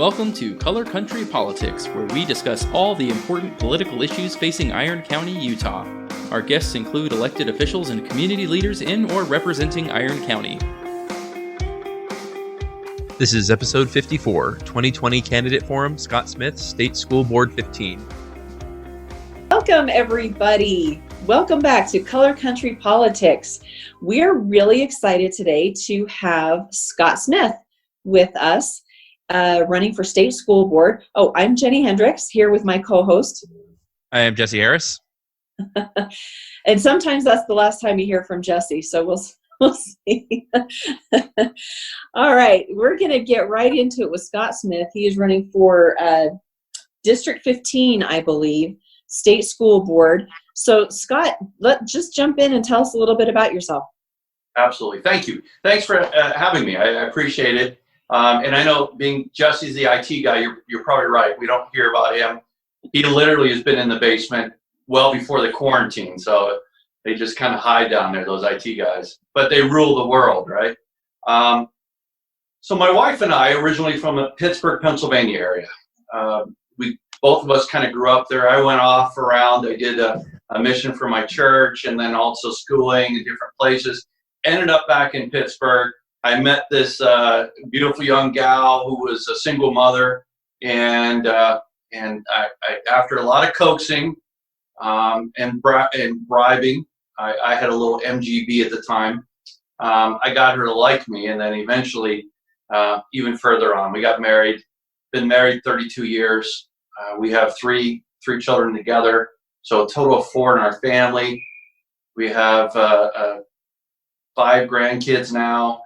Welcome to Color Country Politics, where we discuss all the important political issues facing Iron County, Utah. Our guests include elected officials and community leaders in or representing Iron County. This is episode 54, 2020 Candidate Forum, Scott Smith, State School Board 15. Welcome, everybody. Welcome back to Color Country Politics. We're really excited today to have Scott Smith with us, running for State School Board. Oh, I'm Jennie Hendricks, here with my co-host. I am Jesse Harris. And sometimes that's the last time you hear from Jesse, so we'll see. All right, we're going to get right into it with Scott Smith. He is running for District 15, I believe, State School Board. So, Scott, let's just jump in and tell us a little bit about yourself. Absolutely. Thank you. Thanks for having me. I appreciate it. And I know being Jesse's the IT guy, you're probably right. We don't hear about him. He literally has been in the basement well before the quarantine. So they just kind of hide down there, those IT guys. But they rule the world, right? So my wife and I, originally from the Pittsburgh, Pennsylvania area, both of us kind of grew up there. I went off around. I did a mission for my church and then also schooling in different places. Ended up back in Pittsburgh. I met this beautiful young gal who was a single mother, and I after a lot of coaxing and bribing, I had a little MGB at the time. I got her to like me, and then eventually, even further on, we got married. Been married 32 years. We have three children together, so a total of 4 in our family. We have 5 grandkids now.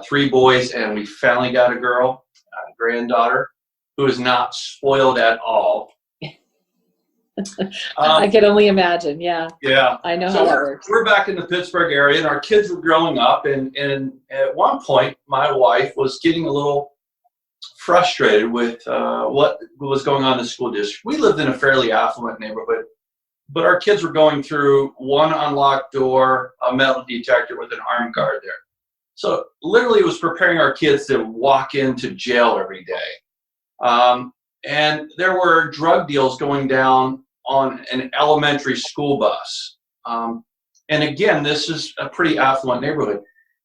3 boys, and we finally got a girl, a granddaughter, who is not spoiled at all. I can only imagine. Yeah. I know how that works. We're back in the Pittsburgh area, and our kids were growing up, and at one point, my wife was getting a little frustrated with what was going on in the school district. We lived in a fairly affluent neighborhood, but our kids were going through one unlocked door, a metal detector with an armed guard there. So literally it was preparing our kids to walk into jail every day. And there were drug deals going down on an elementary school bus. And again, this is a pretty affluent neighborhood.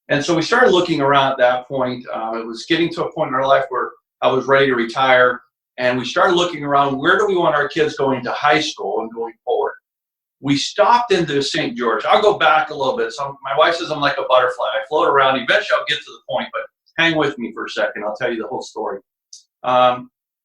And so we started looking around at that point. It was getting to a point in our life where I was ready to retire. And we started looking around, where do we want our kids going to high school and going forward? We stopped into St. George. I'll go back a little bit. So my wife says I'm like a butterfly. I float around. Eventually I'll get to the point, but hang with me for a second. I'll tell you the whole story.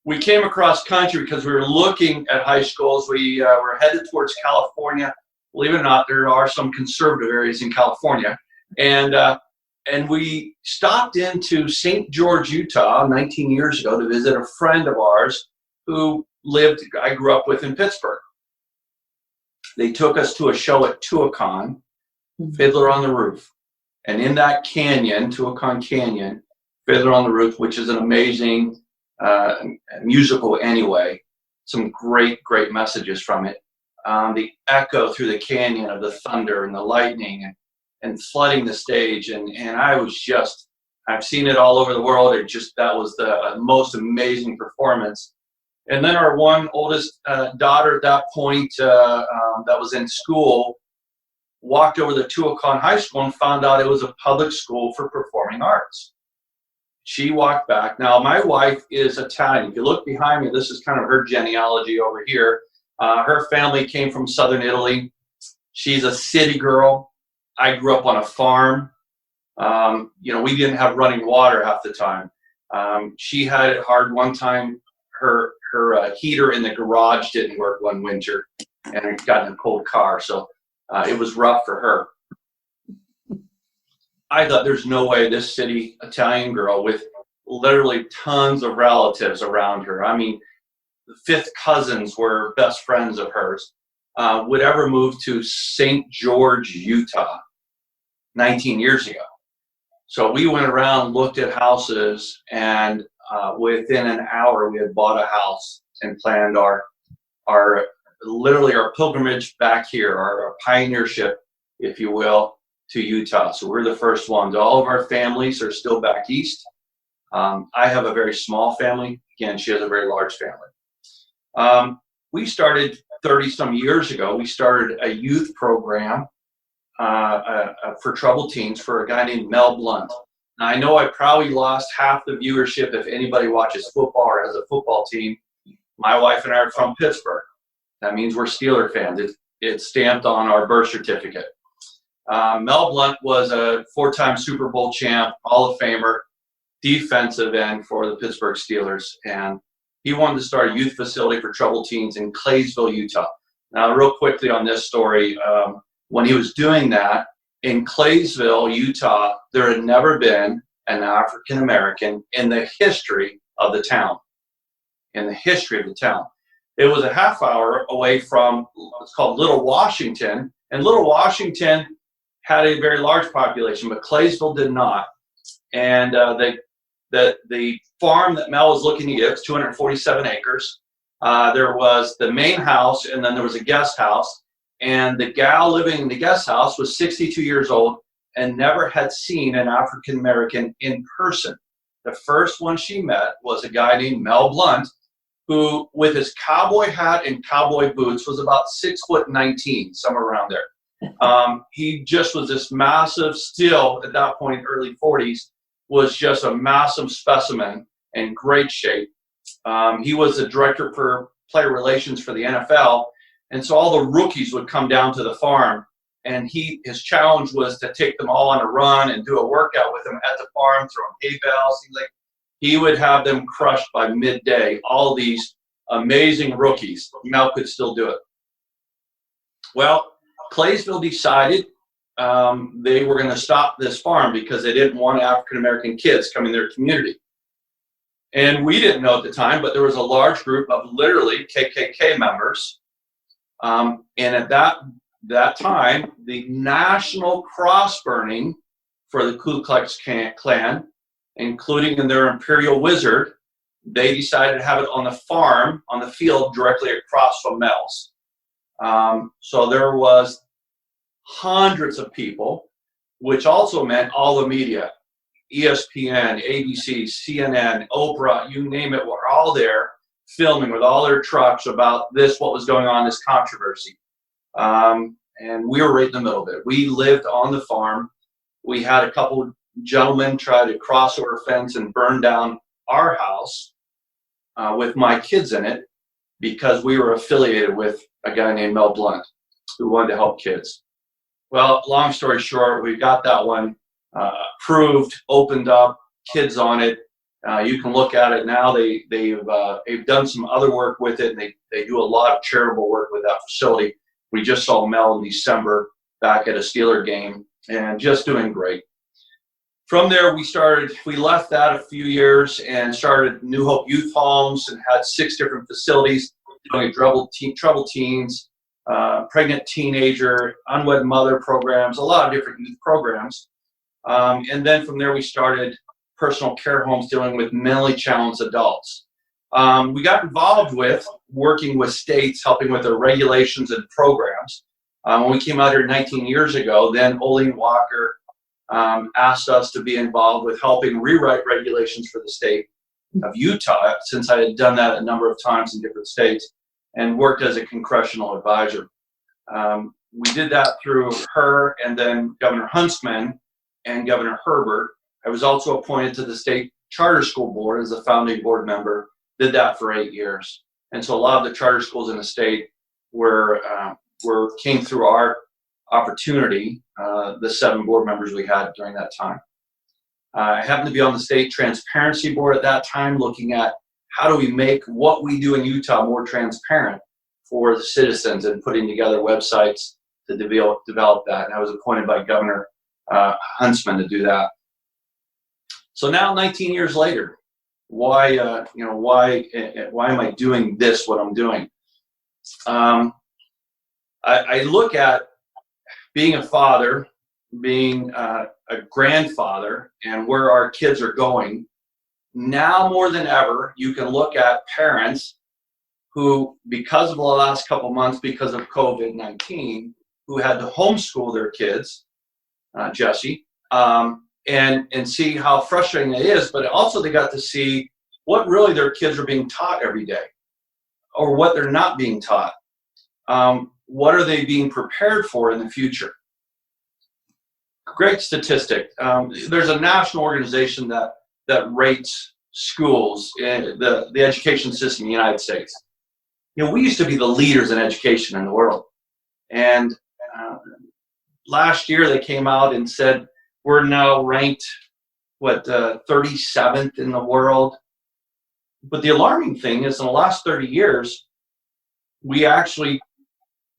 We came across country because we were looking at high schools. We were headed towards California. Believe it or not, there are some conservative areas in California. And we stopped into St. George, Utah 19 years ago to visit a friend of ours who I grew up with in Pittsburgh. They took us to a show at Tuacahn, Fiddler on the Roof. And in that canyon, Tuacahn Canyon, Fiddler on the Roof, which is an amazing musical anyway, some great messages from it. The echo through the canyon of the thunder and the lightning and flooding the stage. And I've seen it all over the world. That was the most amazing performance. And then our one oldest daughter at that point that was in school walked over to Tuacahn High School and found out it was a public school for performing arts. She walked back. Now, my wife is Italian. If you look behind me, this is kind of her genealogy over here. Her family came from southern Italy. She's a city girl. I grew up on a farm. We didn't have running water half the time. She had it hard one time. Her heater in the garage didn't work one winter, and it got in a cold car, so it was rough for her. I thought there's no way this city Italian girl with literally tons of relatives around her, I mean, the 5th cousins were best friends of hers, would ever move to St. George, Utah 19 years ago. So we went around, looked at houses, and within an hour, we had bought a house and planned our pilgrimage back here, our pioneership, if you will, to Utah. So we're the first ones. All of our families are still back east. I have a very small family. Again, she has a very large family. We started 30 some years ago. We started a youth program for troubled teens for a guy named Mel Blunt. Now, I know I probably lost half the viewership if anybody watches football or has a football team. My wife and I are from Pittsburgh. That means we're Steeler fans. It's stamped on our birth certificate. Mel Blunt was a 4-time Super Bowl champ, Hall of Famer, defensive end for the Pittsburgh Steelers. And he wanted to start a youth facility for troubled teens in Claysville, Utah. Now, real quickly on this story, when he was doing that, in Claysville, Utah, there had never been an African American in the history of the town. In the history of the town. It was a half hour away from what's called Little Washington, and Little Washington had a very large population, but Claysville did not. And the farm that Mel was looking to get was 247 acres. There was the main house, and then there was a guest house. And the gal living in the guest house was 62 years old and never had seen an African American in person. The first one she met was a guy named Mel Blunt, who, with his cowboy hat and cowboy boots, was about 6'19", somewhere around there. He just was this massive, still at that point, early 40s, was just a massive specimen in great shape. He was the director for player relations for the NFL. And so all the rookies would come down to the farm, and his challenge was to take them all on a run and do a workout with them at the farm, throw them hay bales. He would have them crushed by midday, all these amazing rookies. Mel could still do it. Well, Claysville decided they were going to stop this farm because they didn't want African-American kids coming to their community. And we didn't know at the time, but there was a large group of literally KKK members. And at that time, the national cross burning for the Ku Klux Klan, including in their imperial wizard, they decided to have it on the farm, on the field directly across from Mel's. So there was hundreds of people, which also meant all the media, ESPN, ABC, CNN, Oprah, you name it, were all there filming with all their trucks about what was going on, this controversy. And we were right in the middle of it. We lived on the farm. We had a couple gentlemen try to cross over a fence and burn down our house with my kids in it because we were affiliated with a guy named Mel Blunt who wanted to help kids. Well, long story short, we got that one approved, opened up, kids on it. You can look at it now. They've done some other work with it, and they do a lot of charitable work with that facility. We just saw Mel in December back at a Steeler game, and just doing great. From there, we left that a few years and started New Hope Youth Homes and had 6 different facilities doing troubled teens, pregnant teenager, unwed mother programs, a lot of different youth programs. And then from there, we started personal care homes dealing with mentally challenged adults. We got involved with working with states, helping with their regulations and programs. When we came out here 19 years ago, then Olene Walker asked us to be involved with helping rewrite regulations for the state of Utah, since I had done that a number of times in different states and worked as a congressional advisor. We did that through her and then Governor Huntsman and Governor Herbert. I was also appointed to the state charter school board as a founding board member, did that for 8 years. And so a lot of the charter schools in the state came through our opportunity, the 7 board members we had during that time. I happened to be on the state transparency board at that time, looking at how do we make what we do in Utah more transparent for the citizens and putting together websites to develop that. And I was appointed by Governor Huntsman to do that. So now, 19 years later, why am I doing this? What I'm doing? I look at being a father, being a grandfather, and where our kids are going. Now more than ever, you can look at parents who, because of the last couple months, because of COVID-19, who had to homeschool their kids, Jesse, and see how frustrating it is, but also they got to see what really their kids are being taught every day, or what they're not being taught. What are they being prepared for in the future? Great statistic. There's a national organization that rates schools in the education system in the United States. We used to be the leaders in education in the world. And last year they came out and said we're now ranked, 37th in the world. But the alarming thing is in the last 30 years, we actually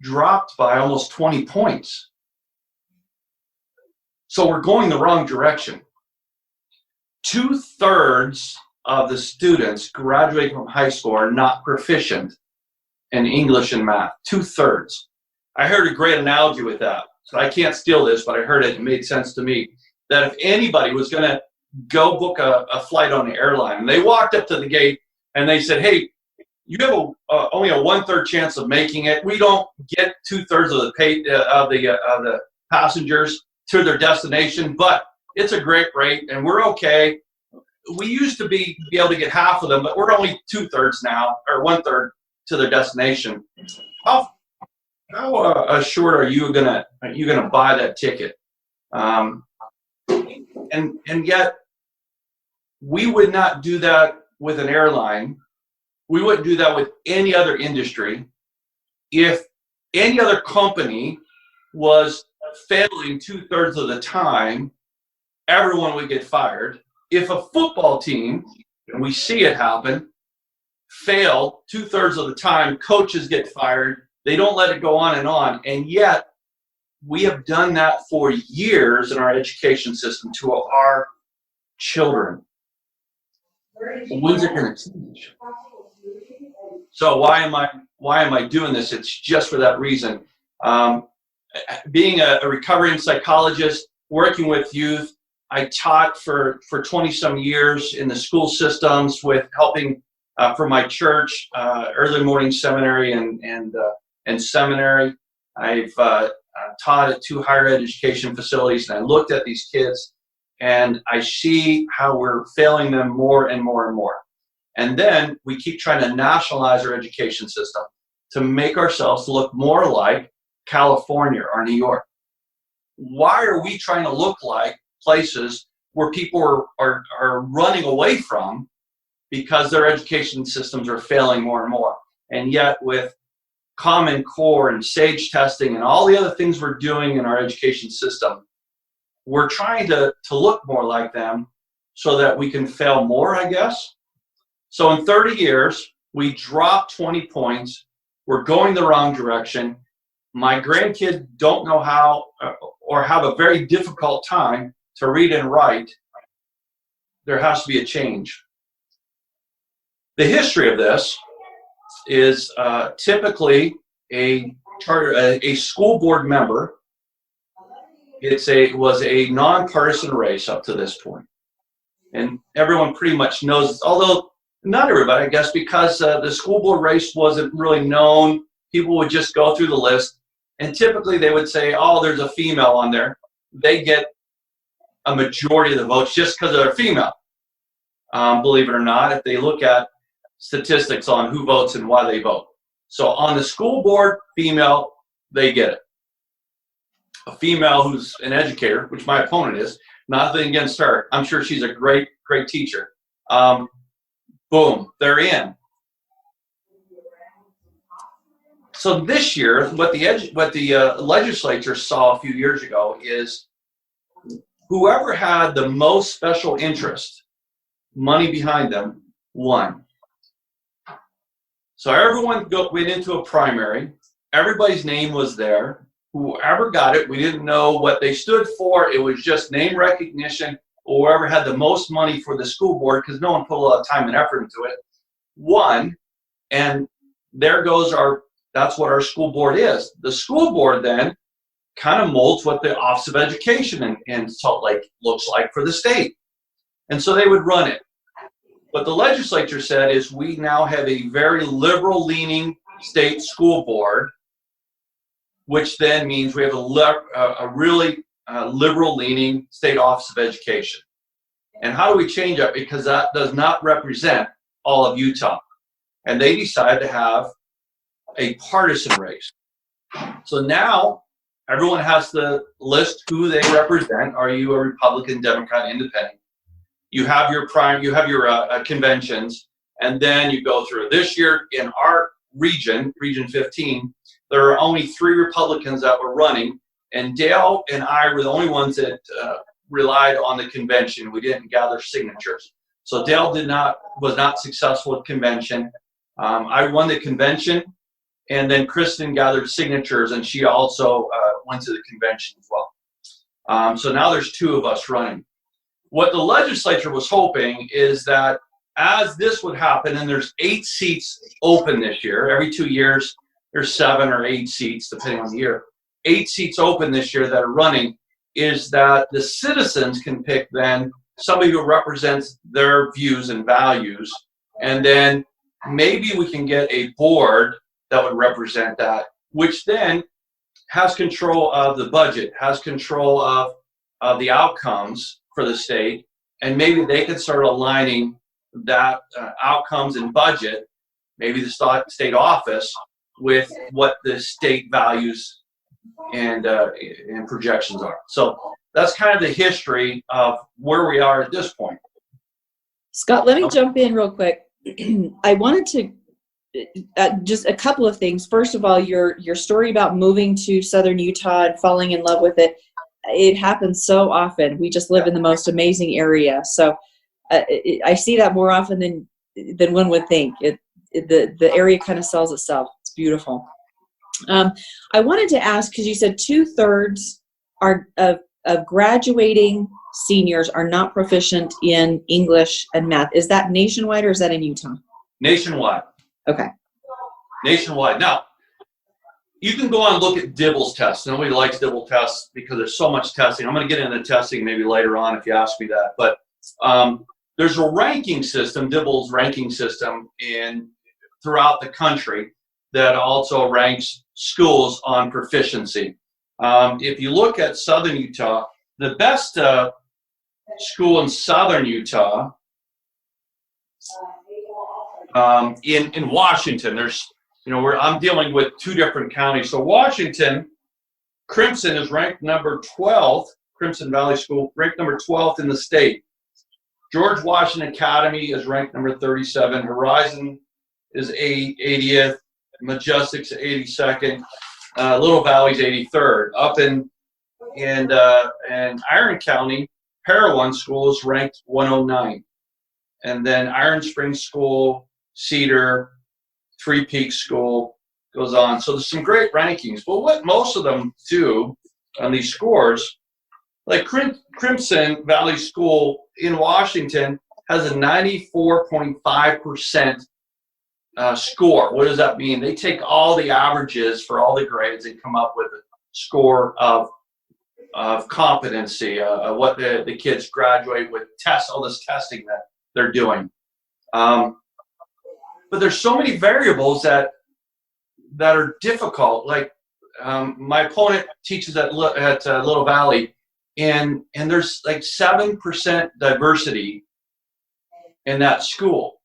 dropped by almost 20 points. So we're going the wrong direction. 2/3 of the students graduating from high school are not proficient in English and math. 2/3. I heard a great analogy with that. So I can't steal this, but I heard it. It made sense to me. That if anybody was going to go book a flight on the airline, and they walked up to the gate and they said, "Hey, you have only a 1/3 chance of making it. We don't get 2/3 of the passengers to their destination, but it's a great rate and we're okay. We used to be able to get half of them, but we're only 2/3 now, or 1/3 to their destination." How assured are you gonna buy that ticket? And yet we would not do that with an airline. We wouldn't do that with any other industry. If any other company was failing 2/3 of the time, everyone would get fired. If a football team, and we see it happen, fail 2/3 of the time, coaches get fired. They don't let it go on. And yet we have done that for years in our education system to our children. When's it going to change? So why am I doing this? It's just for that reason. Being a recovering psychologist, working with youth, I taught for 20 some years in the school systems with helping for my church, early morning seminary and seminary. I've taught at 2 higher education facilities, and I looked at these kids and I see how we're failing them more and more and more. And then we keep trying to nationalize our education system to make ourselves look more like California or New York. Why are we trying to look like places where people are running away from because their education systems are failing more and more? And yet with Common Core and SAGE testing and all the other things we're doing in our education system, we're trying to look more like them so that we can fail more, I guess. So in 30 years, we dropped 20 points. We're going the wrong direction. My grandkids don't know how or have a very difficult time to read and write. There has to be a change. The history of this is typically a school board member. It was a nonpartisan race up to this point. And everyone pretty much knows, although not everybody, I guess, because the school board race wasn't really known. People would just go through the list, and typically they would say, "Oh, there's a female on there." They get a majority of the votes just because they're female. Believe it or not, if they look at statistics on who votes and why they vote. So on the school board, female, they get it. A female who's an educator, which my opponent is, nothing against her. I'm sure she's a great teacher. Boom, they're in. So this year, what the legislature saw a few years ago is whoever had the most special interest, money behind them, won. So everyone went into a primary. Everybody's name was there. Whoever got it, we didn't know what they stood for. It was just name recognition. Whoever had the most money for the school board, because no one put a lot of time and effort into it, won. And there goes that's what our school board is. The school board then kind of molds what the Office of Education in Salt Lake looks like for the state. And so they would run it. What the legislature said is we now have a very liberal-leaning state school board, which then means we have a really liberal-leaning state office of education. And how do we change that? Because that does not represent all of Utah. And they decided to have a partisan race. So now everyone has to list who they represent. Are you a Republican, Democrat, Independent? You have your conventions, and then you go through. This year in our region, Region 15, there are only 3 Republicans that were running, and Dale and I were the only ones that relied on the convention. We didn't gather signatures. So Dale was not successful at convention. I won the convention, and then Kristen gathered signatures, and she also went to the convention as well. So now there's 2 of us running. What the legislature was hoping is that as this would happen, and there's 8 seats open this year, every 2 years there's 7 or 8 seats, depending on the year. 8 seats open this year that are running, is that the citizens can pick then somebody who represents their views and values, and then maybe we can get a board that would represent that, which then has control of the budget, has control of the outcomes for the state, and maybe they could start aligning that outcomes and budget, maybe the state office, with what the state values and projections are. So that's kind of the history of where we are at this point. Scott, let me jump in real quick. I wanted to just a couple of things. First of all, your story about moving to Southern Utah and falling in love with it. It happens so often. We just live in the most amazing area. So I see that more often than one would think. The area kind of sells itself. It's beautiful. I wanted to ask, because you said 2/3 of graduating seniors are not proficient in English and math. Is that nationwide or is that in Utah? Nationwide. Okay. Nationwide. Now, you can go on and look at Dibble's tests. Nobody likes Dibble tests because there's so much testing. I'm going to get into testing maybe later on if you ask me that. But there's a ranking system, Dibble's ranking system, throughout the country that also ranks schools on proficiency. If you look at Southern Utah, the best school in Southern Utah, in Washington, I'm dealing with 2 different counties. So Washington, Crimson is ranked number 12th, Crimson Valley School, ranked number 12th in the state. George Washington Academy is ranked number 37. Horizon is 80th. Majestic's 82nd. Little Valley's 83rd. Up in Iron County, Parowan School is ranked 109. And then Iron Springs School, Cedar, Three Peaks School goes on. So there's some great rankings. But what most of them do on these scores, like Crimson Valley School in Washington has a 94.5% score. What does that mean? They take all the averages for all the grades and come up with a score of competency, what the kids graduate with, tests, all this testing that they're doing. But there's so many variables that are difficult. Like my opponent teaches at Little Valley, and there's like 7% diversity in that school.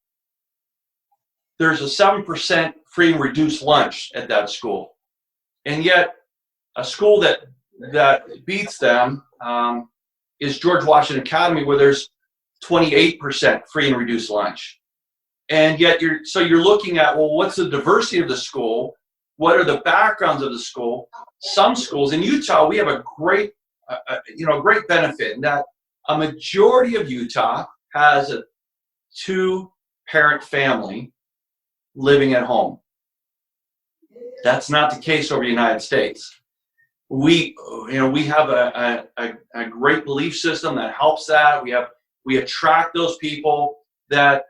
There's a 7% free and reduced lunch at that school. And yet a school that beats them is George Washington Academy, where there's 28% free and reduced lunch. And yet you're looking at, well, what's the diversity of the school? What are the backgrounds of the school? Some schools in Utah, we have a great benefit in that a majority of Utah has a 2-parent family living at home. That's not the case over the United States. We have a great belief system that helps that. We attract those people that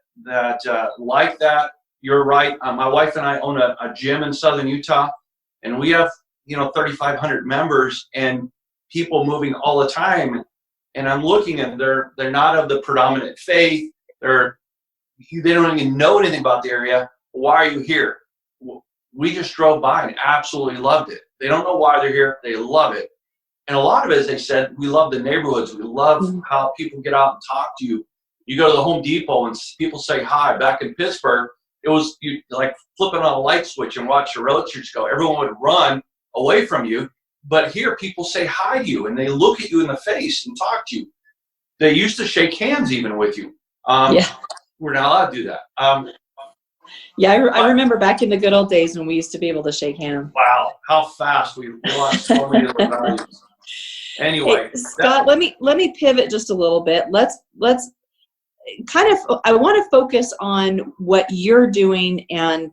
like that. You're right. My wife and I own a gym in Southern Utah, and we have 3,500 members and people moving all the time. And I'm looking at they're not of the predominant faith. They don't even know anything about the area. Why are you here? We just drove by and absolutely loved it. They don't know why they're here. They love it. And a lot of it is they said, we love the neighborhoods. We love how people get out and talk to you. You go to the Home Depot and people say hi. Back in Pittsburgh, it was you like flipping on a light switch and watch the roadsters go. Everyone would run away from you. But here people say hi to you and they look at you in the face and talk to you. They used to shake hands even with you. We're not allowed to do that. I remember back in the good old days when we used to be able to shake hands. Wow, how fast we lost so many of the values. Anyway, hey, Scott, let me pivot just a little bit. Let's kind of, I want to focus on what you're doing and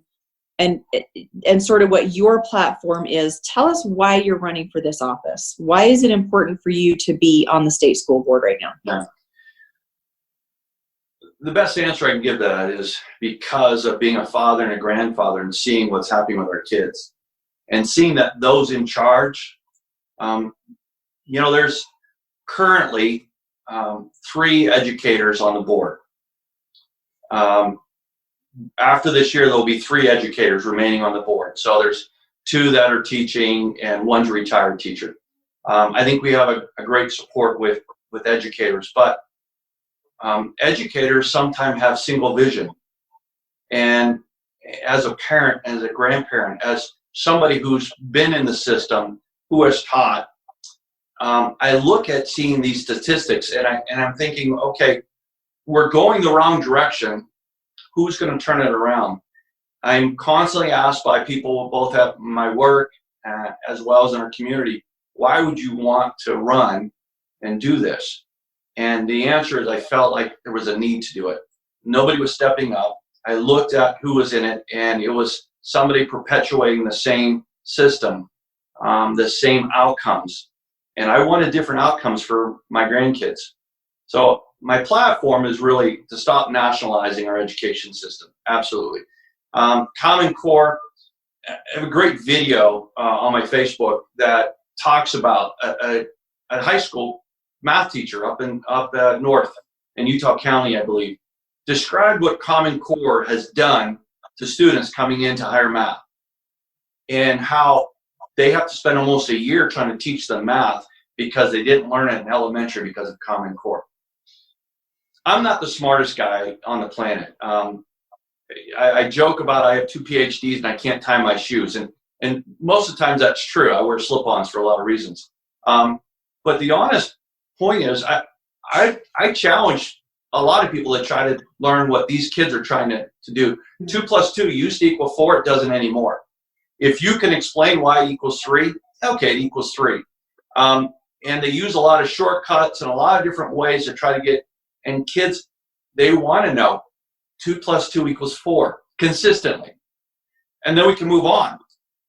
sort of what your platform is. Tell us why you're running for this office. Why is it important for you to be on the state school board right now? Yeah. The best answer I can give that is because of being a father and a grandfather and seeing what's happening with our kids and seeing that those in charge, there's currently 3 educators on the board. After this year, there'll be 3 educators remaining on the board. So there's 2 that are teaching and 1's a retired teacher. I think we have a great support with educators, but educators sometimes have single vision. And as a parent, as a grandparent, as somebody who's been in the system, who has taught, I look at seeing these statistics and I'm thinking, okay, we're going the wrong direction. Who's going to turn it around? I'm constantly asked by people both at my work as well as in our community, why would you want to run and do this? And the answer is I felt like there was a need to do it. Nobody was stepping up. I looked at who was in it, and it was somebody perpetuating the same system, the same outcomes. And I wanted different outcomes for my grandkids. So my platform is really to stop nationalizing our education system. Absolutely. Common Core, I have a great video on my Facebook that talks about a high school math teacher up north in Utah County, I believe, described what Common Core has done to students coming into higher math and how they have to spend almost a year trying to teach them math because they didn't learn it in elementary because of Common Core. I'm not the smartest guy on the planet. I joke about I have 2 PhDs and I can't tie my shoes. And most of the times that's true. I wear slip-ons for a lot of reasons. But the honest point is I challenge a lot of people that try to learn what these kids are trying to do. 2 + 2 used to equal 4. It doesn't anymore. If you can explain why it equals 3, okay, it equals 3. And they use a lot of shortcuts and a lot of different ways to try to get, and kids, they want to know 2 + 2 = 4 consistently. And then we can move on.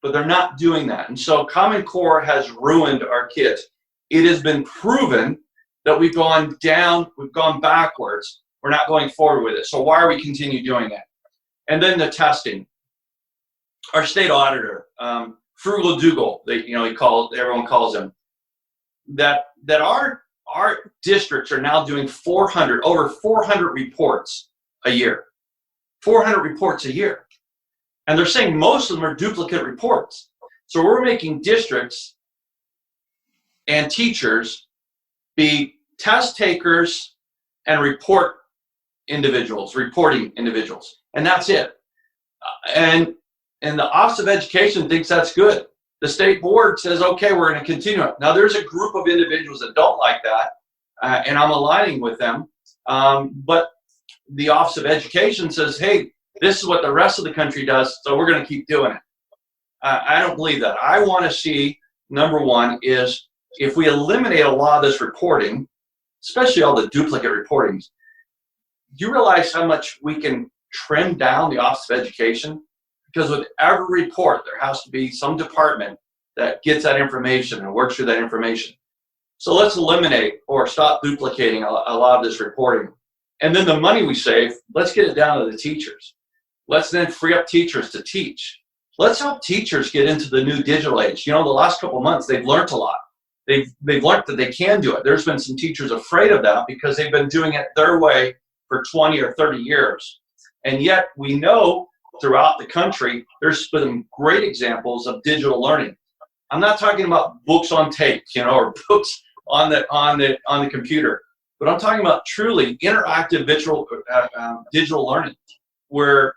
But they're not doing that. And so Common Core has ruined our kids. It has been proven that we've gone down, we've gone backwards. We're not going forward with it. So why are we continue doing that? And then the testing. Our state auditor, Frugal Dougal, everyone calls him, that our districts are now doing over 400 reports a year. 400 reports a year. And they're saying most of them are duplicate reports. So we're making districts and teachers be test takers and reporting individuals. And that's it. And the Office of Education thinks that's good. The state board says, okay, we're going to continue it. Now, there's a group of individuals that don't like that, and I'm aligning with them. But the Office of Education says, hey, this is what the rest of the country does, so we're going to keep doing it. I don't believe that. I want to see, number one, is if we eliminate a lot of this reporting, especially all the duplicate reportings, do you realize how much we can trim down the Office of Education? Because with every report, there has to be some department that gets that information and works through that information. So let's eliminate or stop duplicating a lot of this reporting. And then the money we save, let's get it down to the teachers. Let's then free up teachers to teach. Let's help teachers get into the new digital age. The last couple of months, they've learned a lot. They've learned that they can do it. There's been some teachers afraid of that because they've been doing it their way for 20 or 30 years. And yet we know throughout the country, there's been great examples of digital learning. I'm not talking about books on tape, or books on the computer, but I'm talking about truly interactive digital learning, where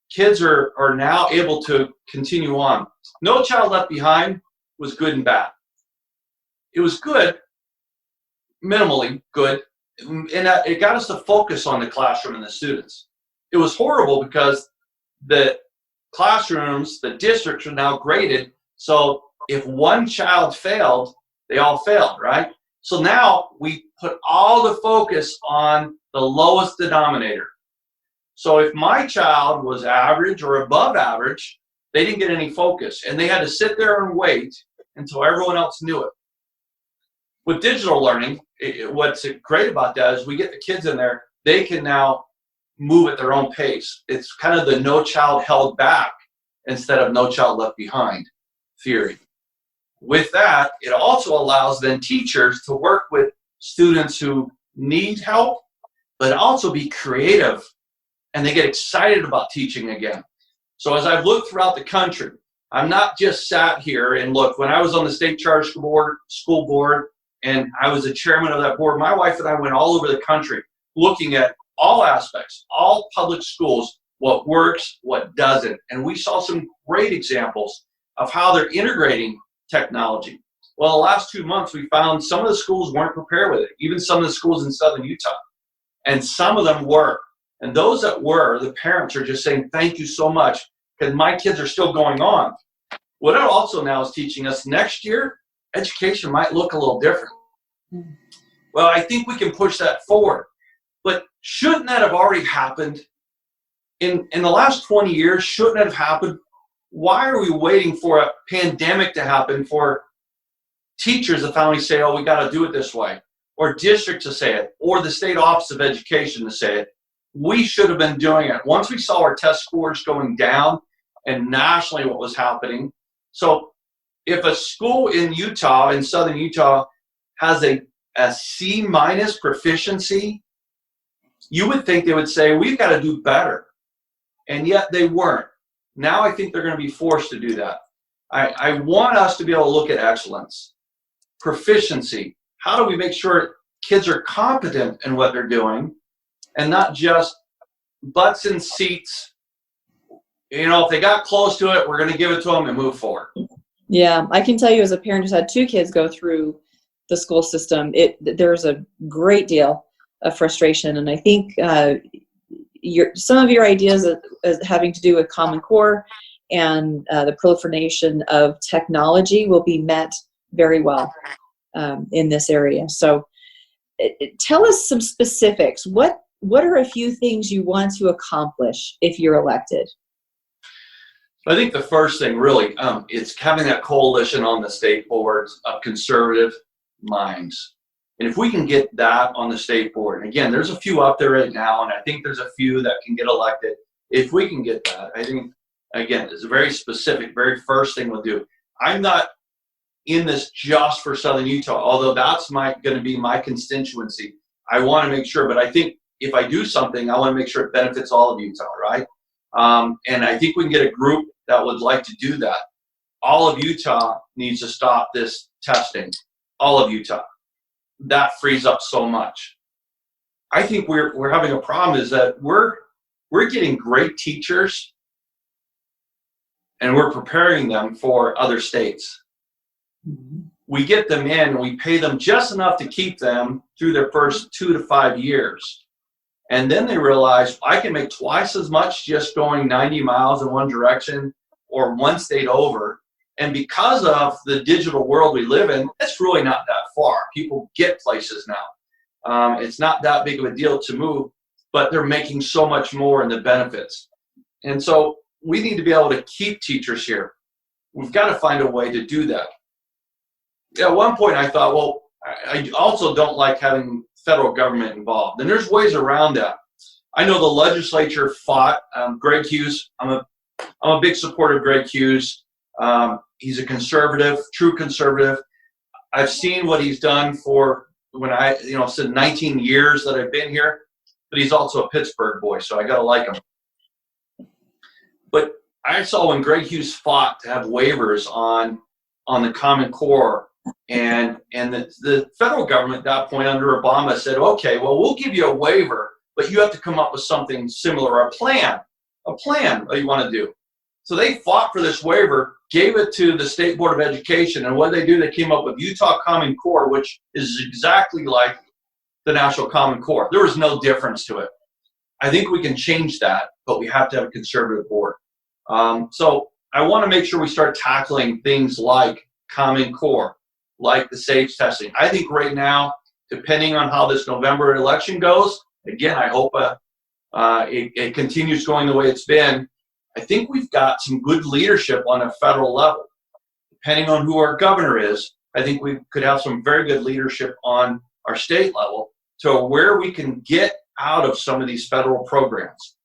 kids are now able to continue on. No Child Left Behind was good and bad. It was good, minimally good, and it got us to focus on the classroom and the students. It was horrible because the classrooms, the districts are now graded, so if one child failed, they all failed, right? So now we put all the focus on the lowest denominator. So if my child was average or above average, they didn't get any focus, and they had to sit there and wait until everyone else knew it. With digital learning, what's great about that is we get the kids in there, they can now move at their own pace. It's kind of the no child held back instead of no child left behind theory. With that, it also allows then teachers to work with students who need help, but also be creative, and they get excited about teaching again. So as I've looked throughout the country, I'm not just sat here and look. When I was on the state charter school board, and I was the chairman of that board, my wife and I went all over the country looking at all aspects, all public schools, what works, what doesn't. And we saw some great examples of how they're integrating technology. Well, the last 2 months, we found some of the schools weren't prepared with it, even some of the schools in southern Utah. And some of them were. And those that were, the parents are just saying, thank you so much, because my kids are still going on. What it also now is teaching us, next year, education might look a little different. Well, I think we can push that forward. But shouldn't that have already happened? In the last 20 years, shouldn't it have happened? Why are we waiting for a pandemic to happen for teachers to finally say, oh, we got to do it this way, or districts to say it, or the state office of education to say it? We should have been doing it. Once we saw our test scores going down and nationally what was happening. So if a school in Utah, in southern Utah, has a C- proficiency, you would think they would say, we've got to do better. And yet they weren't. Now I think they're going to be forced to do that. I want us to be able to look at excellence, proficiency. How do we make sure kids are competent in what they're doing and not just butts in seats? If they got close to it, we're going to give it to them and move forward. Yeah, I can tell you as a parent who's had 2 kids go through the school system, there's a great deal of frustration. And I think some of your ideas having to do with Common Core and the proliferation of technology will be met very well in this area. So tell us some specifics. What are a few things you want to accomplish if you're elected? I think the first thing really is having that coalition on the state boards of conservative minds. And if we can get that on the state board, and again, there's a few up there right now, and I think there's a few that can get elected. If we can get that, I think, again, it's a very specific, very first thing we'll do. I'm not in this just for southern Utah, although that's going to be my constituency. I want to make sure, but I think if I do something, I want to make sure it benefits all of Utah, right? And I think we can get a group that would like to do that. All of Utah needs to stop this testing. All of Utah. That frees up so much. I think we're having a problem is that we're getting great teachers and we're preparing them for other states. Mm-hmm. We get them in and we pay them just enough to keep them through their first 2 to 5 years. And then they realize I can make twice as much just going 90 miles in one direction or one state over. And because of the digital world we live in, it's really not that far. People get places now. It's not that big of a deal to move, but they're making so much more in the benefits. And so we need to be able to keep teachers here. We've got to find a way to do that. At one point I thought, well, I also don't like having federal government involved. And there's ways around that. I know the legislature fought Greg Hughes. I'm a big supporter of Greg Hughes. He's a conservative, true conservative. I've seen what he's done for since 19 years that I've been here, but he's also a Pittsburgh boy, so I gotta like him. But I saw when Greg Hughes fought to have waivers on on the Common Core. And the federal government at that point under Obama said, okay, well, we'll give you a waiver, but you have to come up with something similar, a plan what you want to do. So they fought for this waiver, gave it to the State Board of Education, and what they do, they came up with Utah Common Core, which is exactly like the National Common Core. There was no difference to it. I think we can change that, but we have to have a conservative board. So I want to make sure we start tackling things like Common Core, like the SAFES testing. I think right now, depending on how this November election goes, again, I hope it continues going the way it's been. I think we've got some good leadership on a federal level. Depending on who our governor is, I think we could have some very good leadership on our state level to where we can get out of some of these federal programs.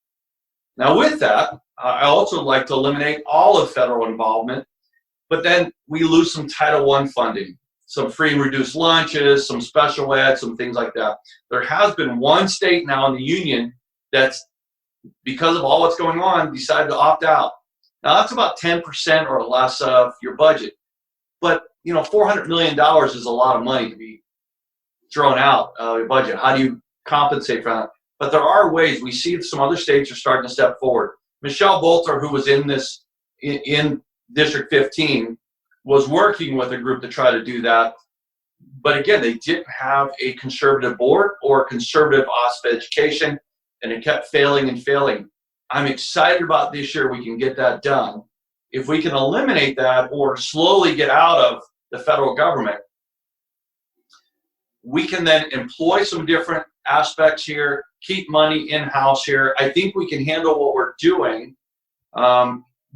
Now with that, I also like to eliminate all of federal involvement, but then we lose some Title I funding, some free and reduced lunches, some special ed, some things like that. There has been one state now in the union that's, because of all what's going on, decided to opt out. Now that's about 10% or less of your budget. But you know, $400 million is a lot of money to be thrown out of your budget. How do you compensate for that? But there are ways. We see some other states are starting to step forward. Michelle Bolter, who was in this in District 15, was working with a group to try to do that. But again, they didn't have a conservative board or a conservative Office of Education, and it kept failing and failing. I'm excited about this year we can get that done. If we can eliminate that or slowly get out of the federal government, we can then employ some different aspects here, keep money in-house here. I think we can handle what we're doing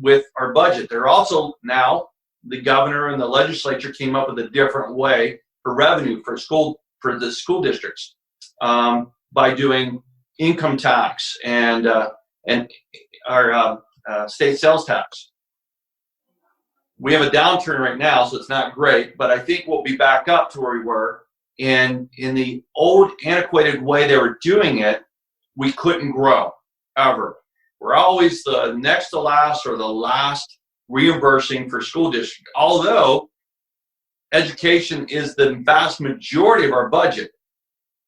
with our budget. They're also now, the governor and the legislature came up with a different way for revenue for the school districts by doing income tax and our state sales tax. We have a downturn right now, so it's not great, but I think we'll be back up to where we were. And in the old antiquated way they were doing it, we couldn't grow ever. We're always the next to last or the last reimbursing for school district, although education is the vast majority of our budget.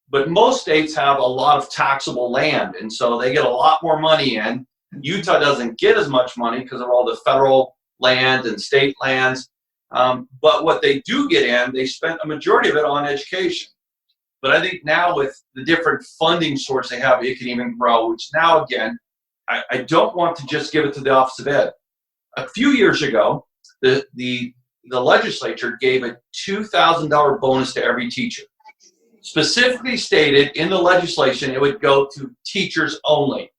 But most states have a lot of taxable land, and so they get a lot more money in. Utah doesn't get as much money because of all the federal land and state lands. But what they do get in, they spent a majority of it on education. But I think now with the different funding source they have, it can even grow, which now, again, I don't want to just give it to the Office of Ed. A few years ago, the legislature gave a $2,000 bonus to every teacher. Specifically stated in the legislation, it would go to teachers only.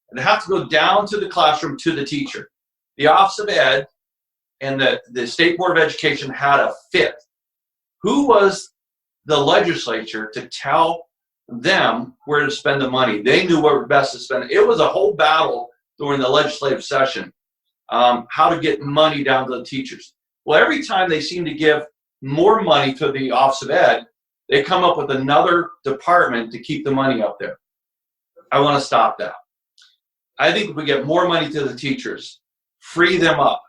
And they have to go down to the classroom to the teacher. The Office of Ed and the State Board of Education had a fit. Who was the legislature to tell them where to spend the money? They knew where best to spend it. It was a whole battle during the legislative session, how to get money down to the teachers. Well, every time they seem to give more money to the Office of Ed, they come up with another department to keep the money up there. I want to stop that. I think if we get more money to the teachers, free them up,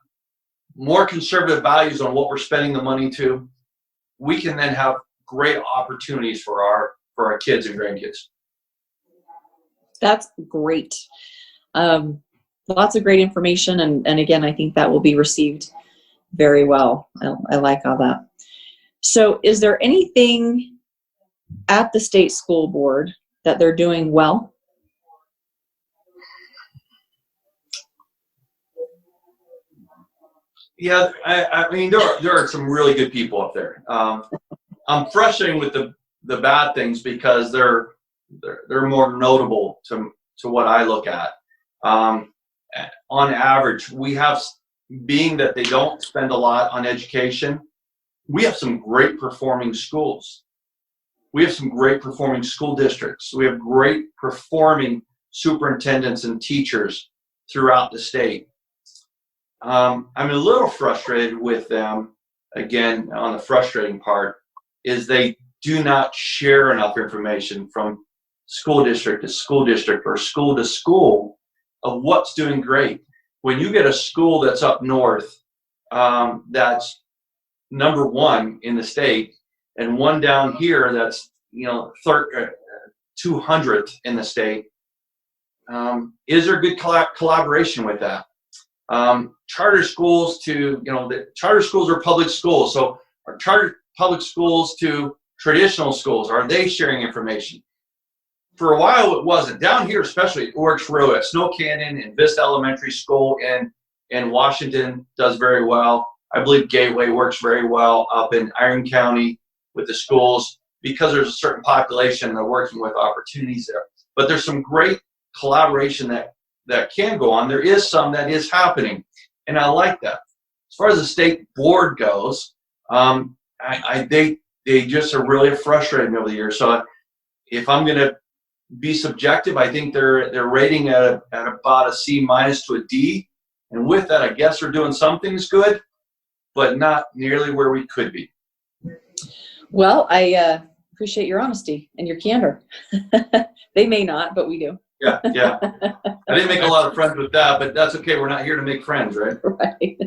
more conservative values on what we're spending the money to, we can then have great opportunities for our kids and grandkids. That's great. Lots of great information, and again, I think that will be received very well. I like all that. So is there anything at the state school board that they're doing well? Yeah, I mean, there are some really good people up there. I'm frustrated with the bad things because they're more notable to what I look at. On average, we have, being that they don't spend a lot on education, we have some great performing schools. We have some great performing school districts. We have great performing superintendents and teachers throughout the state. I'm a little frustrated with them, again, on the frustrating part, is they do not share enough information from school district to school district or school to school of what's doing great. When you get a school that's up north, that's #1 in the state, and one down here that's 200th in the state. Is there good collaboration with that? Charter schools the charter schools are public schools, so are charter public schools to traditional schools, are they sharing information? For a while it wasn't. Down here especially, it works really well. Snow Canyon and Vista Elementary School in Washington does very well. I believe Gateway works very well up in Iron County with the schools, because there's a certain population they're working with opportunities there. But there's some great collaboration that can go on. There is some that is happening, and I like that. As far as the state board goes, they just are really frustrating over the years. So if I'm going to be subjective, I think they're rating at about a C- to a D, and with that, I guess they're doing some things good, but not nearly where we could be. Well, I appreciate your honesty and your candor. They may not, but we do. Yeah. I didn't make a lot of friends with that, but that's okay. We're not here to make friends, right? Right.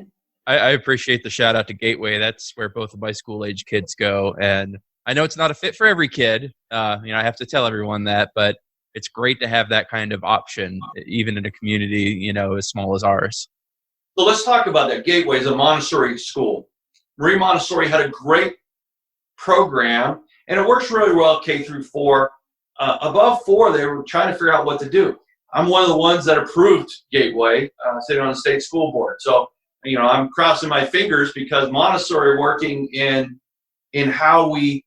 I appreciate the shout out to Gateway. That's where both of my school age kids go. And I know it's not a fit for every kid. I have to tell everyone that, but it's great to have that kind of option, even in a community, as small as ours. So let's talk about that. Gateway is a Montessori school. Marie Montessori had a great program, and it works really well K through 4. Above 4, they were trying to figure out what to do. I'm one of the ones that approved Gateway, sitting on the state school board. So, I'm crossing my fingers, because Montessori working in how we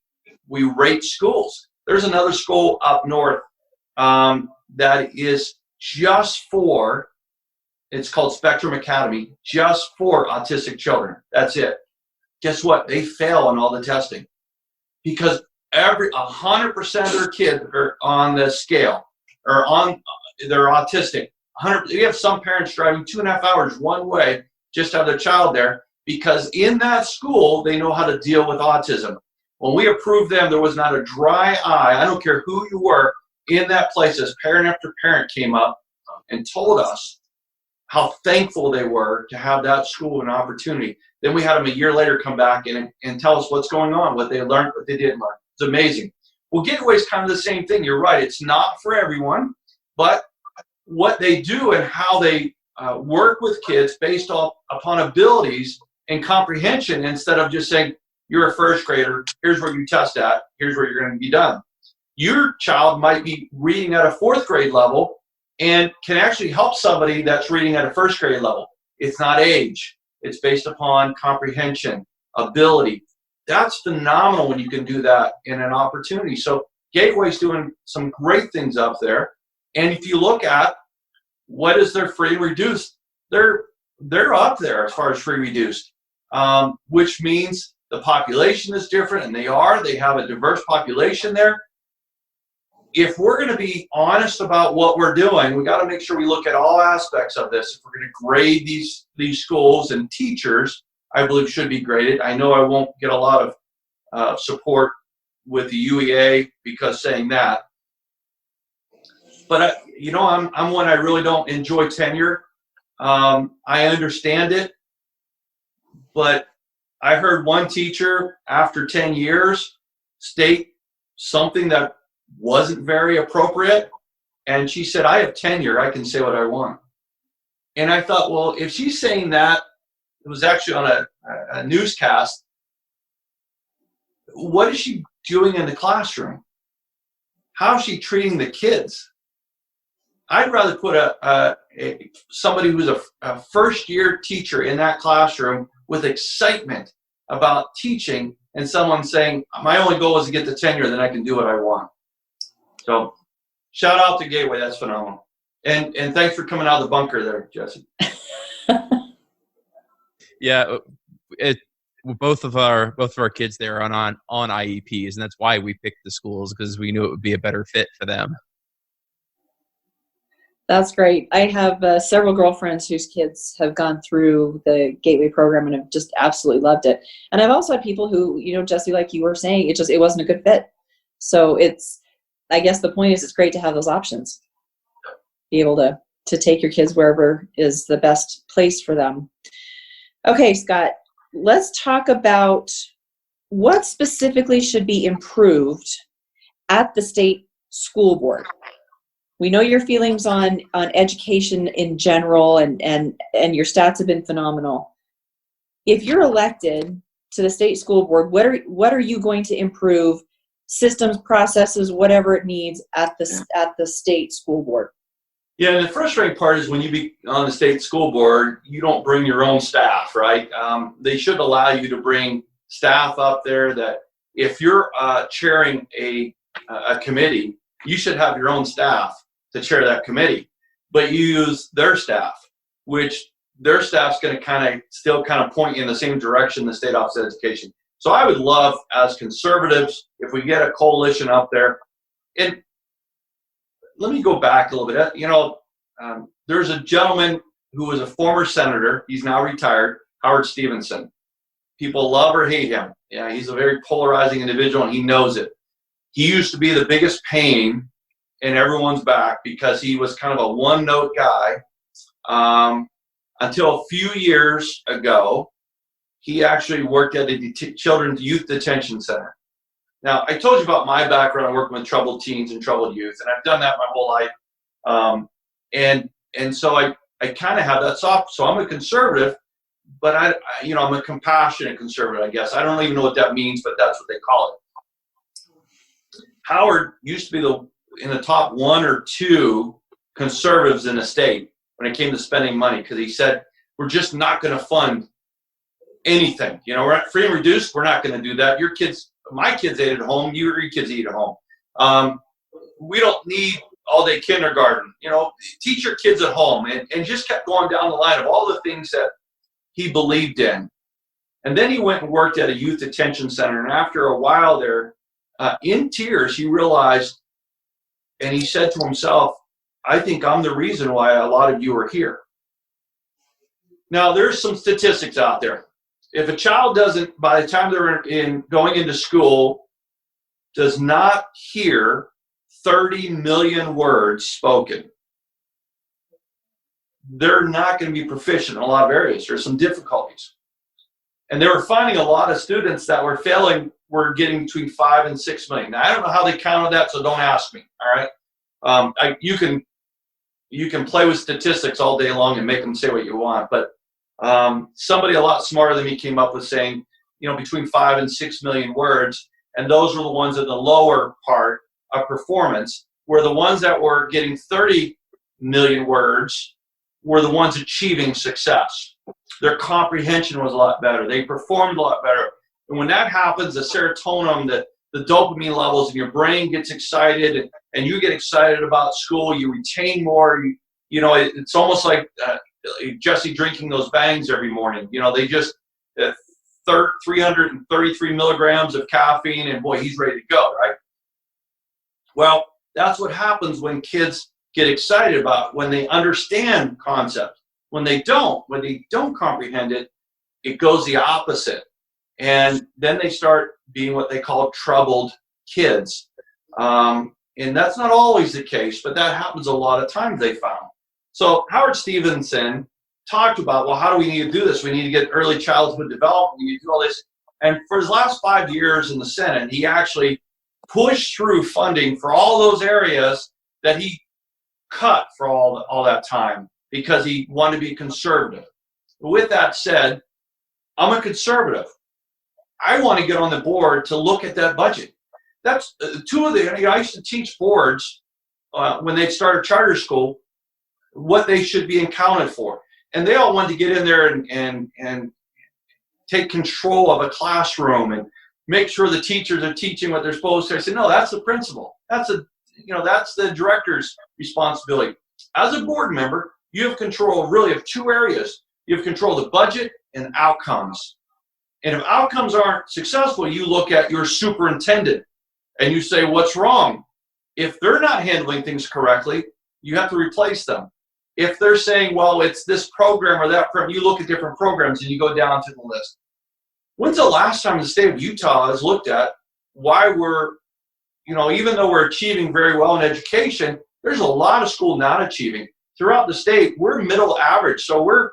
rate schools. There's another school up north that is just for, it's called Spectrum Academy, just for autistic children. That's it. Guess what? They fail on all the testing, because 100% of their kids are on the scale, or they're autistic. You have some parents driving 2.5 hours one way just to have their child there, because in that school they know how to deal with autism. When we approved them, there was not a dry eye. I don't care who you were in that place, as parent after parent came up and told us how thankful they were to have that school an opportunity. Then we had them a year later come back and tell us what's going on, what they learned, what they didn't learn. It's amazing. Well, Gateway is kind of the same thing. You're right. It's not for everyone, but what they do and how they work with kids based upon abilities and comprehension, instead of just saying, you're a first grader, here's where you test at, here's where you're going to be done. Your child might be reading at a 4th grade level and can actually help somebody that's reading at a 1st grade level. It's not age. It's based upon comprehension, ability. That's phenomenal when you can do that in an opportunity. So Gateway's doing some great things up there. And if you look at what is their free and reduced, they're up there as far as free reduced, which means the population is different, and they have a diverse population there. If we're going to be honest about what we're doing, we got to make sure we look at all aspects of this. If we're going to grade these schools, and teachers, I believe, should be graded. I know I won't get a lot of support with the UEA because saying that, but I'm one, I really don't enjoy tenure. I understand it, but I heard one teacher after 10 years state something that wasn't very appropriate, and she said, I have tenure, I can say what I want. And I thought, well, if she's saying that, it was actually on a newscast, what is she doing in the classroom? How is she treating the kids? I'd rather put somebody who's a first-year teacher in that classroom with excitement about teaching, and someone saying, my only goal is to get the tenure, then I can do what I want. So shout out to Gateway. That's phenomenal. And thanks for coming out of the bunker there, Jesse. Yeah, both of our kids there are on IEPs, and that's why we picked the schools, because we knew it would be a better fit for them. That's great. I have several girlfriends whose kids have gone through the Gateway program and have just absolutely loved it. And I've also had people who, Jesse, like you were saying, it wasn't a good fit. So I guess the point is, it's great to have those options. Be able to take your kids wherever is the best place for them. Okay, Scott, let's talk about what specifically should be improved at the state school board. We know your feelings on education in general, and your stats have been phenomenal. If you're elected to the state school board, what are you going to improve? Systems, processes, whatever it needs at the state school board. Yeah, and the frustrating part is when you be on the state school board, you don't bring your own staff, right? They should allow you to bring staff up there. That if you're chairing a committee, you should have your own staff to chair that committee, but you use their staff, which their staff's going to still point you in the same direction the state Office of Education. So I would love, as conservatives, if we get a coalition up there. And let me go back a little bit. There's a gentleman who was a former senator. He's now retired, Howard Stevenson. People love or hate him. Yeah, he's a very polarizing individual, and he knows it. He used to be the biggest pain in everyone's back because he was kind of a one-note guy. Until a few years ago, he actually worked at a children's youth detention center. Now, I told you about my background working with troubled teens and troubled youth, and I've done that my whole life. And so I kind of have that soft. So I'm a conservative, but I'm a compassionate conservative, I guess. I don't even know what that means, but that's what they call it. Howard used to be in the top 1 or 2 conservatives in the state when it came to spending money, because he said, we're just not going to fund anything. We're at free and reduced. We're not going to do that. My kids ate at home. Your kids eat at home. We don't need all-day kindergarten. Teach your kids at home, and just kept going down the line of all the things that he believed in. And then he went and worked at a youth detention center. And after a while there, in tears, he realized, and he said to himself, I think I'm the reason why a lot of you are here. Now, there's some statistics out there. If a child doesn't, by the time they're going into school, does not hear 30 million words spoken, they're not going to be proficient in a lot of areas. There's some difficulties. And they were finding a lot of students that were failing were getting between 5 and 6 million. Now, I don't know how they counted that, so don't ask me, all right? You can play with statistics all day long and make them say what you want, but somebody a lot smarter than me came up with saying, between 5 and 6 million words, and those were the ones in the lower part of performance, where the ones that were getting 30 million words were the ones achieving success. Their comprehension was a lot better. They performed a lot better. And when that happens, the serotonin, the dopamine levels in your brain gets excited, and you get excited about school, you retain more. It's almost like Jesse drinking those bangs every morning. They just 333 milligrams of caffeine, and boy, he's ready to go, right? Well, that's what happens when kids get excited about, when they understand concepts. When they don't comprehend it, it goes the opposite. And then they start being what they call troubled kids. And that's not always the case, but that happens a lot of times, they found. So Howard Stevenson talked about, well, how do we need to do this? We need to get early childhood development. We need to do all this. And for his last 5 years in the Senate, he actually pushed through funding for all those areas that he cut for all that time because he wanted to be conservative. With that said, I'm a conservative. I want to get on the board to look at that budget. That's I used to teach boards when they started charter school what they should be accounted for. And they all wanted to get in there and take control of a classroom and make sure the teachers are teaching what they're supposed to. I said, no, that's the principal. That's the director's responsibility. As a board member, you have control really of 2 areas. You have control of the budget and outcomes. And if outcomes aren't successful, you look at your superintendent and you say, what's wrong? If they're not handling things correctly, you have to replace them. If they're saying, well, it's this program or that program, you look at different programs and you go down to the list. When's the last time the state of Utah has looked at why we're, even though we're achieving very well in education, there's a lot of school not achieving. Throughout the state, we're middle average. So we're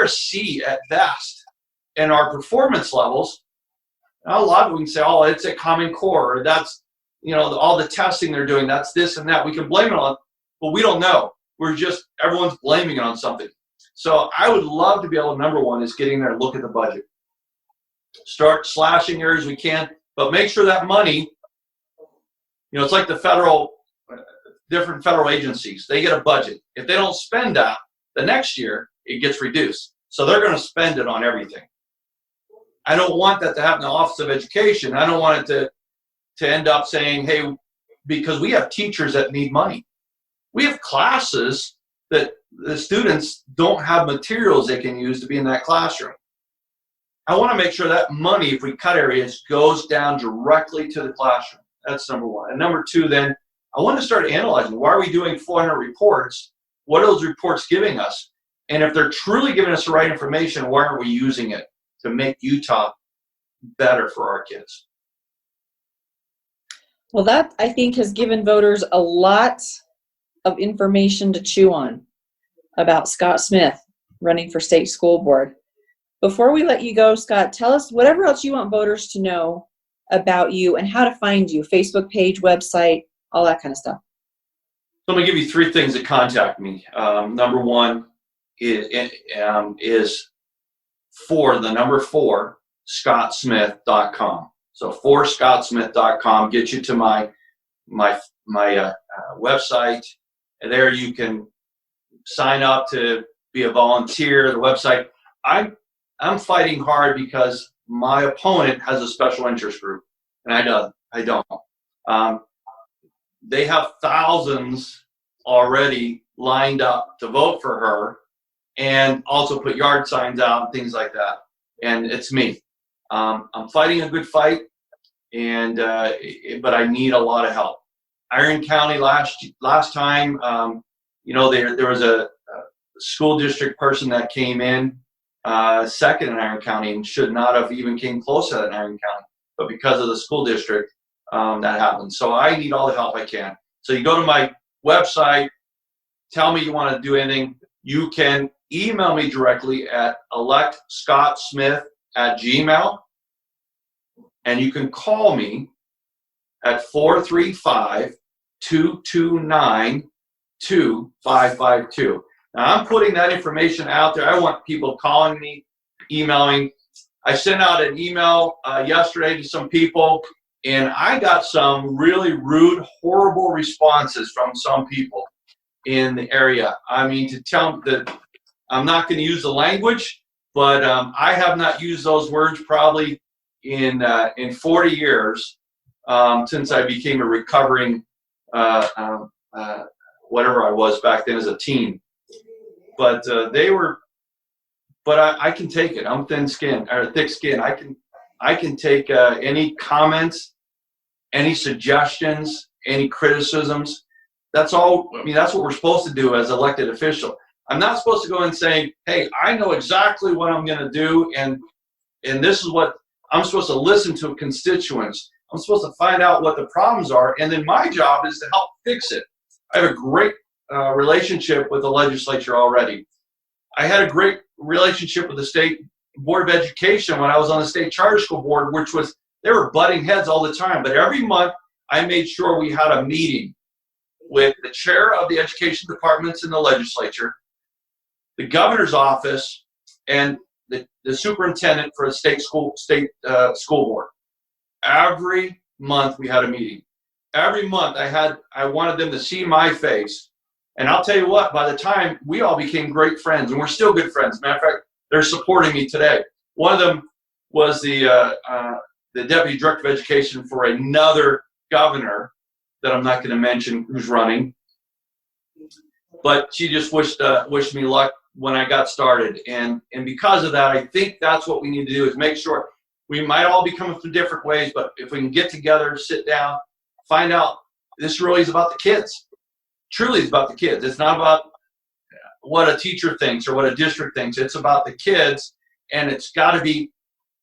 a C at best. and our performance levels, a lot of it we can say, oh, it's a Common Core, or that's, all the testing they're doing, that's this and that. We can blame it on, but we don't know. Everyone's blaming it on something. So I would love to be able to, number one, is getting there and look at the budget. Start slashing areas we can, but make sure that money, it's like the different federal agencies. They get a budget. If they don't spend that, the next year it gets reduced. So they're going to spend it on everything. I don't want that to happen in the Office of Education. I don't want it to end up saying, hey, because we have teachers that need money. We have classes that the students don't have materials they can use to be in that classroom. I want to make sure that money, if we cut areas, goes down directly to the classroom. That's number one. And number two, then, I want to start analyzing, why are we doing 400 reports? What are those reports giving us? And if they're truly giving us the right information, why aren't we using it to make Utah better for our kids? Well, that, I think, has given voters a lot of information to chew on about Scott Smith running for state school board. Before we let you go, Scott, tell us whatever else you want voters to know about you and how to find you, Facebook page, website, all that kind of stuff. So I'm going to give you 3 things to contact me. Number one is for the number 4, scottsmith.com. So 4scottsmith.com gets you to my website. And there you can sign up to be a volunteer. The website, I'm fighting hard because my opponent has a special interest group, and I don't. They have thousands already lined up to vote for her, and also put yard signs out and things like that. And it's me. I'm fighting a good fight, but I need a lot of help. Iron County last time, there was a school district person that came in second in Iron County and should not have even came close to that in Iron County, but because of the school district, that happened. So I need all the help I can. So you go to my website, tell me you want to do anything. You can email me directly at electscottsmith@gmail.com, and you can call me at 435-229-2552. Now, I'm putting that information out there. I want people calling me, emailing. I sent out an email yesterday to some people, and I got some really rude, horrible responses from some people in the area. I mean, to tell them that I'm not going to use the language, but I have not used those words probably in 40 years since I became a recovering whatever I was back then as a teen. But I can take it. I'm thick skin. I can take any comments, any suggestions, any criticisms. That's all. I mean, that's what we're supposed to do as elected official. I'm not supposed to go and say, hey, I know exactly what I'm going to do, and this is what I'm supposed to listen to constituents. I'm supposed to find out what the problems are, and then my job is to help fix it. I have a great relationship with the legislature already. I had a great relationship with the State Board of Education when I was on the State Charter School Board, they were butting heads all the time. But every month, I made sure we had a meeting with the chair of the education departments in the legislature, the governor's office, and the superintendent for the state school board. Every month we had a meeting. Every month I wanted them to see my face. And I'll tell you what, by the time we all became great friends, and we're still good friends. Matter of fact, they're supporting me today. One of them was the deputy director of education for another governor that I'm not going to mention who's running. But she just wished me luck when I got started. And because of that, I think that's what we need to do, is make sure we might all be coming from different ways, but if we can get together, sit down, find out this really is about the kids. Truly is about the kids. It's not about what a teacher thinks or what a district thinks. It's about the kids, and it's got to be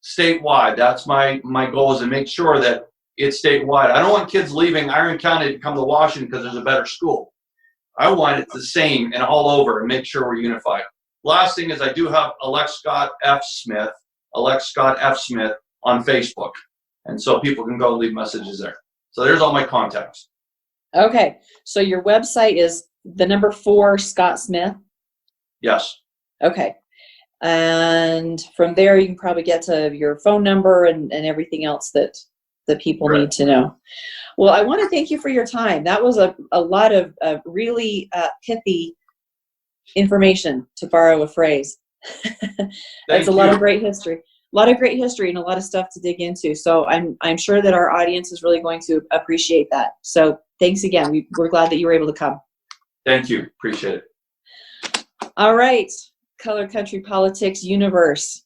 statewide. That's my goal, is to make sure that it's statewide. I don't want kids leaving Iron County to come to Washington because there's a better school. I want it the same and all over, and make sure we're unified. Last thing is, I do have Elect Scott F. Smith elect Scott F. Smith on Facebook. And so people can go leave messages there. So there's all my contacts. Okay. So your website is the number 4 Scott Smith? Yes. Okay. And from there, you can probably get to your phone number and everything else that people need to know. Well, I want to thank you for your time. That was a lot of really pithy information, to borrow a phrase. That's a lot of great history. A lot of great history and a lot of stuff to dig into. So I'm sure that our audience is really going to appreciate that. So thanks again. We're glad that you were able to come. Thank you. Appreciate it. All right. Color Country Politics Universe.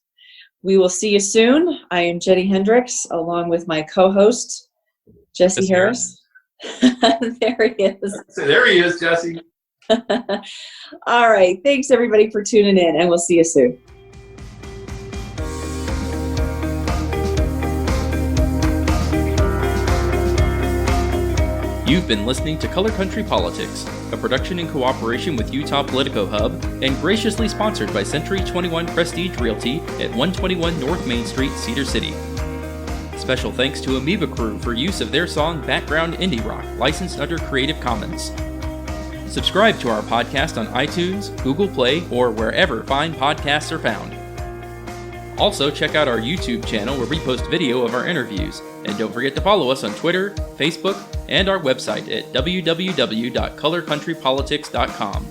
We will see you soon. I am Jennie Hendricks, along with my co-host, Jesse Harris. There he is. There he is, Jesse. All right. Thanks, everybody, for tuning in, and we'll see you soon. You've been listening to Color Country Politics, a production in cooperation with Utah Politico Hub and graciously sponsored by Century 21 Prestige Realty at 121 North Main Street, Cedar City. Special thanks to Amoeba Crew for use of their song Background Indie Rock, licensed under Creative Commons. Subscribe to our podcast on iTunes, Google Play, or wherever fine podcasts are found. Also, check out our YouTube channel where we post video of our interviews. And don't forget to follow us on Twitter, Facebook, and our website at www.colorcountrypolitics.com.